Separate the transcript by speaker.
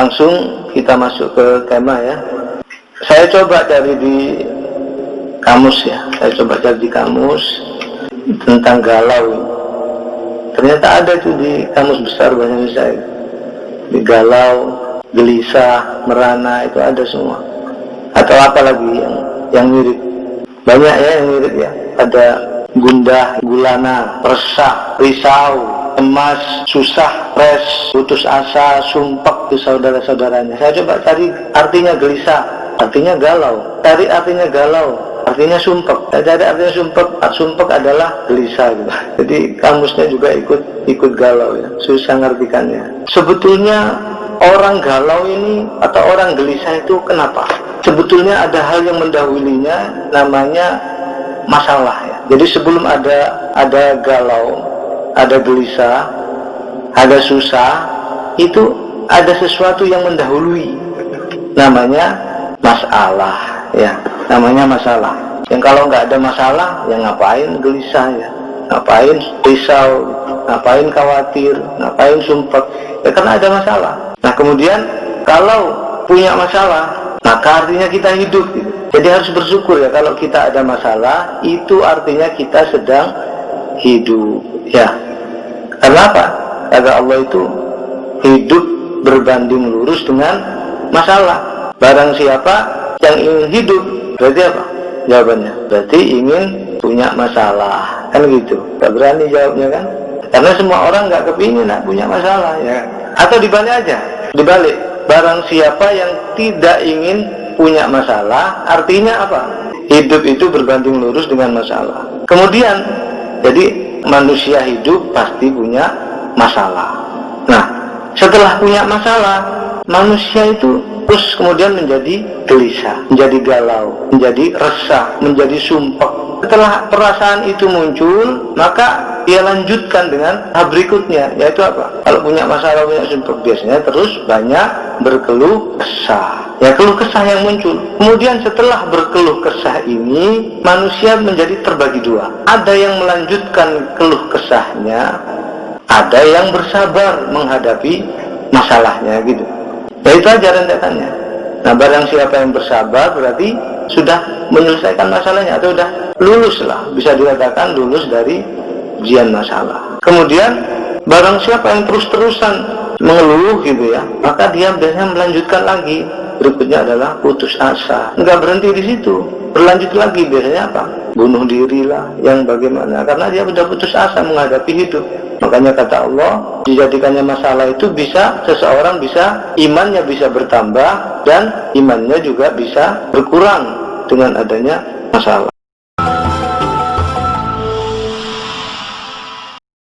Speaker 1: langsung kita masuk ke tema ya. Saya coba cari di kamus ya, tentang galau. Ternyata ada tuh di kamus besar bahasa Indonesia. Di galau, gelisah, merana itu ada semua. Atau apa lagi yang mirip? Banyak ya yang mirip ya. Ada gundah, gulana, resah, risau, emas, susah, stres, putus asa, sumpek itu saudara-saudaranya. Saya coba cari artinya gelisah, artinya galau. Cari artinya galau, artinya sumpek. Saya cari artinya sumpek adalah gelisah gitu. Jadi kamusnya juga ikut galau ya. Susah ngartikannya. Sebetulnya orang galau ini atau orang gelisah itu kenapa? Sebetulnya ada hal yang mendahulunya, namanya masalah ya. Jadi sebelum ada galau, ada gelisah, ada susah, itu ada sesuatu yang mendahului, namanya masalah ya, namanya masalah. Yang kalau nggak ada masalah, ya ngapain gelisah ya, ngapain risau, ngapain khawatir, ngapain sumpek, ya karena ada masalah. Nah kemudian kalau punya masalah, maka artinya kita hidup gitu. Jadi harus bersyukur ya, kalau kita ada masalah, itu artinya kita sedang hidup ya. Karena apa? Kata Allah itu hidup berbanding lurus dengan masalah. Barang siapa yang ingin hidup, berarti apa? Jawabannya berarti ingin punya masalah, kan gitu. Gak berani jawabnya kan? Karena semua orang gak kepingin punya masalah ya. Atau dibalik aja, dibalik. Barang siapa yang tidak ingin punya masalah, artinya apa? Hidup itu berbanding lurus dengan masalah. Kemudian, jadi manusia hidup pasti punya masalah. Nah, setelah punya masalah, manusia itu terus kemudian menjadi gelisah, menjadi galau, menjadi resah, menjadi sumpek. Setelah perasaan itu muncul, maka dia lanjutkan dengan hal berikutnya, yaitu apa? Kalau punya masalah, punya sumpek, biasanya terus banyak berkeluh kesah. Ya, keluh kesah yang muncul. Kemudian setelah berkeluh kesah ini, manusia menjadi terbagi dua. Ada yang melanjutkan keluh kesahnya, ada yang bersabar menghadapi masalahnya gitu. Ya itu aja rentetannya. Nah, barang siapa yang bersabar berarti sudah menyelesaikan masalahnya, atau sudah lulus lah, bisa dikatakan lulus dari ujian masalah. Kemudian barang siapa yang terus-terusan mengeluh gitu ya, maka dia biasanya melanjutkan lagi. Berikutnya adalah putus asa. Enggak berhenti di situ, berlanjut lagi. Biasanya apa? Bunuh diri lah, yang bagaimana? Karena dia sudah putus asa menghadapi hidup. Makanya kata Allah, dijadikannya masalah itu bisa, seseorang bisa, imannya bisa bertambah, dan imannya juga bisa berkurang dengan adanya masalah.